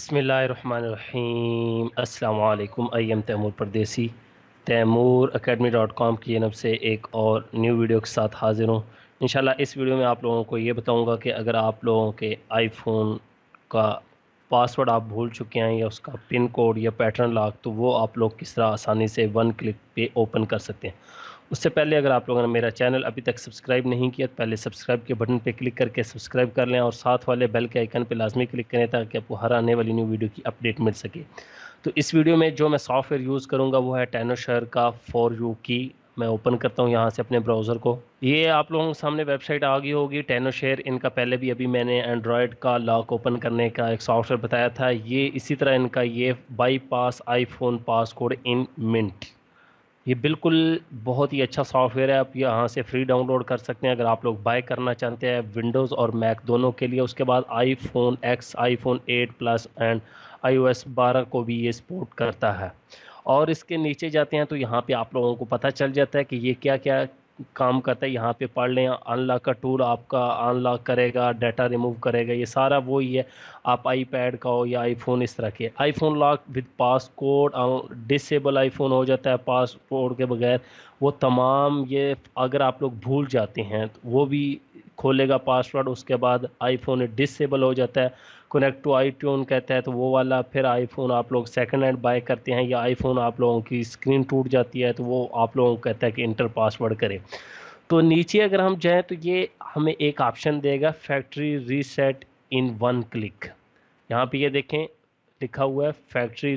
बिस्मिल्लाहिर्रहमानिर्रहीम। अस्सलाम वालेकुम। आई एम तैमूर परदेसी। तैमूर academy.com की जानब से एक और न्यू वीडियो के साथ हाज़िर हूँ। इंशाल्लाह इस वीडियो में आप लोगों को ये बताऊँगा कि अगर आप लोगों के आईफोन का पासवर्ड आप भूल चुके हैं या उसका पिन कोड या पैटर्न लॉक, तो वो आप लोग किस तरह आसानी से वन क्लिक पे ओपन कर सकते हैं। उससे पहले अगर आप लोगों ने मेरा चैनल अभी तक सब्सक्राइब नहीं किया तो पहले सब्सक्राइब के बटन पे क्लिक करके सब्सक्राइब कर लें और साथ वाले बेल के आइकन पे लाजमी क्लिक करें ताकि आपको हर आने वाली न्यू वीडियो की अपडेट मिल सके। तो इस वीडियो में जो मैं सॉफ्टवेयर यूज़ करूँगा वो है टेनोशेयर का फॉर यू की। मैं ओपन करता हूँ यहाँ से अपने ब्राउज़र को। ये आप लोगों के सामने वेबसाइट आ गई होगी टेनोशेयर। इनका पहले भी अभी मैंने एंड्रॉयड का लॉक ओपन करने का एक सॉफ्टवेयर बताया था। ये इसी तरह इनका ये बाईपास आईफोन पासकोड इन मिनट, ये बिल्कुल बहुत ही अच्छा सॉफ्टवेयर है। आप यहाँ से फ्री डाउनलोड कर सकते हैं अगर आप लोग बाय करना चाहते हैं विंडोज़ और मैक दोनों के लिए। उसके बाद iPhone x, iPhone 8 plus and iOS 12 को भी ये सपोर्ट करता है। और इसके नीचे जाते हैं तो यहाँ पे आप लोगों को पता चल जाता है कि ये क्या क्या काम करता है। यहाँ पे पढ़ लें, अनलॉक का टूल आपका अनलॉक करेगा, डाटा रिमूव करेगा, ये सारा वही है। आप आईपैड का हो या आईफोन, इस तरह के iPhone lock with passcode, disable iPhone हो जाता है पासकोड के बगैर। वो तमाम ये अगर आप लोग भूल जाते हैं तो वो भी खोलेगा पासवर्ड। उसके बाद आईफोन डिसेबल हो जाता है, कनेक्ट टू आईट्यून कहता है तो वो वाला। फिर आईफोन आप लोग सेकंड हैंड बाय करते हैं या आईफोन आप लोगों की स्क्रीन टूट जाती है तो वो आप लोगों को कहता है कि इंटर पासवर्ड करें। तो नीचे अगर हम जाएं तो ये हमें एक ऑप्शन देगा factory reset in one click. यहाँ पे ये देखें लिखा हुआ है factory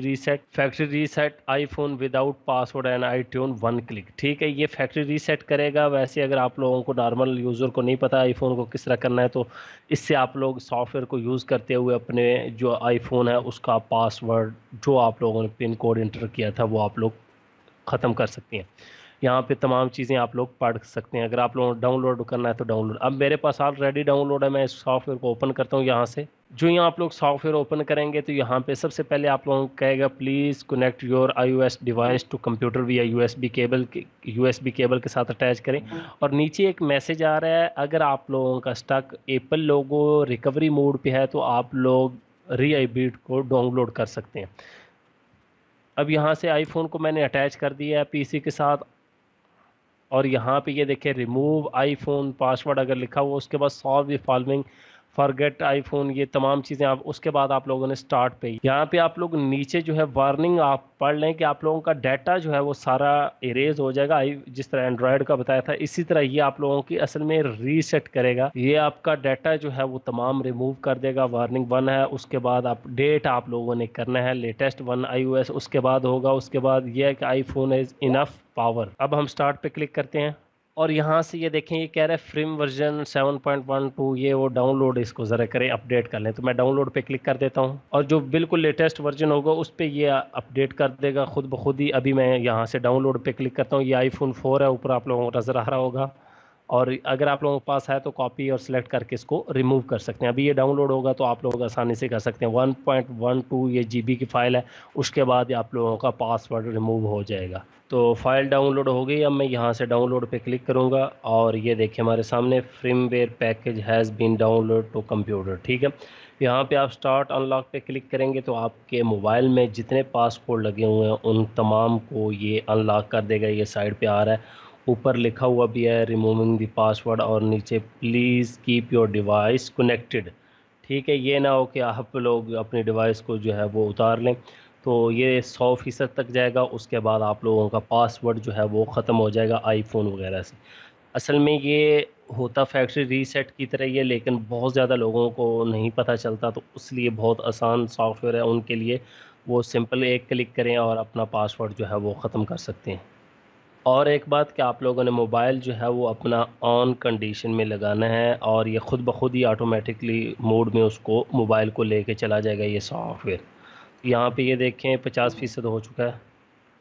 reset iPhone without password and iTunes one click. ठीक है, ये फैक्ट्री रीसेट करेगा। वैसे अगर आप लोगों को नॉर्मल यूज़र को नहीं पता आईफोन को किस तरह करना है तो इससे आप लोग सॉफ्टवेयर को यूज़ करते हुए अपने जो आईफोन है उसका पासवर्ड जो आप लोगों ने पिन कोड इंटर किया था वो आप लोग ख़त्म कर सकते हैं। यहाँ पे तमाम चीज़ें आप लोग पढ़ सकते हैं। अगर आप लोगों को डाउनलोड करना है तो डाउनलोड, अब मेरे पास ऑलरेडी डाउनलोड है। मैं इस सॉफ्टवेयर को ओपन करता हूँ यहाँ से। जो यहाँ आप लोग सॉफ्टवेयर ओपन करेंगे तो यहाँ पे सबसे पहले आप लोगों को कहेगा please connect your iOS device to computer via USB cable के साथ अटैच करें। और नीचे एक मैसेज आ रहा है, अगर आप लोगों का स्टक एप्पल लोगो रिकवरी मोड पे है तो आप लोग रीआईबीट को डाउनलोड कर सकते हैं। अब यहाँ से आईफोन को मैंने अटैच कर दिया है पीसी के साथ और यहाँ पे ये देखें रिमूव आईफोन पासवर्ड अगर लिखा हुआ, उसके बाद solve the following forget iPhone, ये तमाम चीज़ें आप उसके बाद आप लोगों ने स्टार्ट पे यहाँ पे आप लोग नीचे जो है वार्निंग आप पढ़ लें कि आप लोगों का डाटा जो है वो सारा इरेज हो जाएगा। जिस तरह एंड्रॉयड का बताया था इसी तरह ये आप लोगों की असल में रीसेट करेगा। ये आपका डाटा जो है वो तमाम रिमूव कर देगा। वार्निंग 1 है, उसके बाद अपडेट आप लोगों ने करना है लेटेस्ट 1 iOS, उसके बाद होगा। उसके बाद ये है कि आईफोन इज इनफ पावर। अब हम स्टार्ट पे क्लिक करते हैं और यहाँ से ये देखें ये कह रहा है फ्रिम वर्जन 7.12, ये वो डाउनलोड इसको ज़रा करें, अपडेट कर लें। तो मैं डाउनलोड पे क्लिक कर देता हूँ और जो बिल्कुल लेटेस्ट वर्जन होगा उस पर ये अपडेट कर देगा खुद ब खुद ही। अभी मैं यहाँ से डाउनलोड पे क्लिक करता हूँ। ये आईफोन 4 है, ऊपर आप लोगों को नज़र आ रहा होगा। और अगर आप लोगों के पास है तो कॉपी और सिलेक्ट करके इसको रिमूव कर सकते हैं। अभी ये डाउनलोड होगा तो आप लोग आसानी से कर सकते हैं। 1.12 ये जीबी की फ़ाइल है, उसके बाद आप लोगों का पासवर्ड रिमूव हो जाएगा। तो फाइल डाउनलोड हो गई। अब मैं यहाँ से डाउनलोड पे क्लिक करूँगा और ये देखिए हमारे सामने freeware package has been download to computer. ठीक है, यहाँ पे आप स्टार्ट अनलॉक पे क्लिक करेंगे तो आपके मोबाइल में जितने पासकोड लगे हुए हैं उन तमाम को ये अनलॉक कर देगा। ये साइड पे आ रहा है, ऊपर लिखा हुआ भी है रिमूविंग द पासवर्ड और नीचे please keep your device connected. ठीक है, ये ना हो कि आप लोग अपने डिवाइस को जो है वो उतार लें। तो ये 100% तक जाएगा, उसके बाद आप लोगों का पासवर्ड जो है वो ख़त्म हो जाएगा आईफोन वगैरह से। असल में ये होता फैक्ट्री रीसेट की तरह ही है, लेकिन बहुत ज़्यादा लोगों को नहीं पता चलता, तो इसलिए बहुत आसान सॉफ्टवेयर है उनके लिए। वो सिंपल एक क्लिक करें और अपना पासवर्ड जो है वो ख़त्म कर सकते हैं। और एक बात कि आप लोगों ने मोबाइल जो है वो अपना ऑन कंडीशन में लगाना है और ये ख़ुद ब खुद ही ऑटोमेटिकली मोड में उसको मोबाइल को लेके चला जाएगा ये सॉफ्टवेयर। यहाँ पे ये देखें 50% हो चुका है,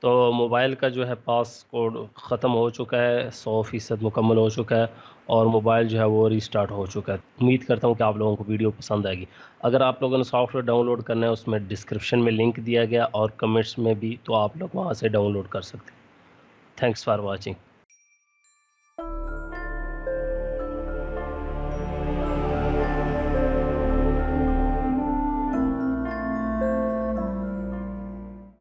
तो मोबाइल का जो है पासकोड ख़त्म हो चुका है, 100% मुकम्मल हो चुका है और मोबाइल जो है वो रीस्टार्ट हो चुका है। उम्मीद करता हूँ कि आप लोगों को वीडियो पसंद आएगी। अगर आप लोगों ने सॉफ्टवेयर डाउनलोड करना है उसमें डिस्क्रिप्शन में लिंक दिया गया और कमेंट्स में भी, तो आप लोग वहाँ से डाउनलोड कर सकते हैं। Thanks for watching.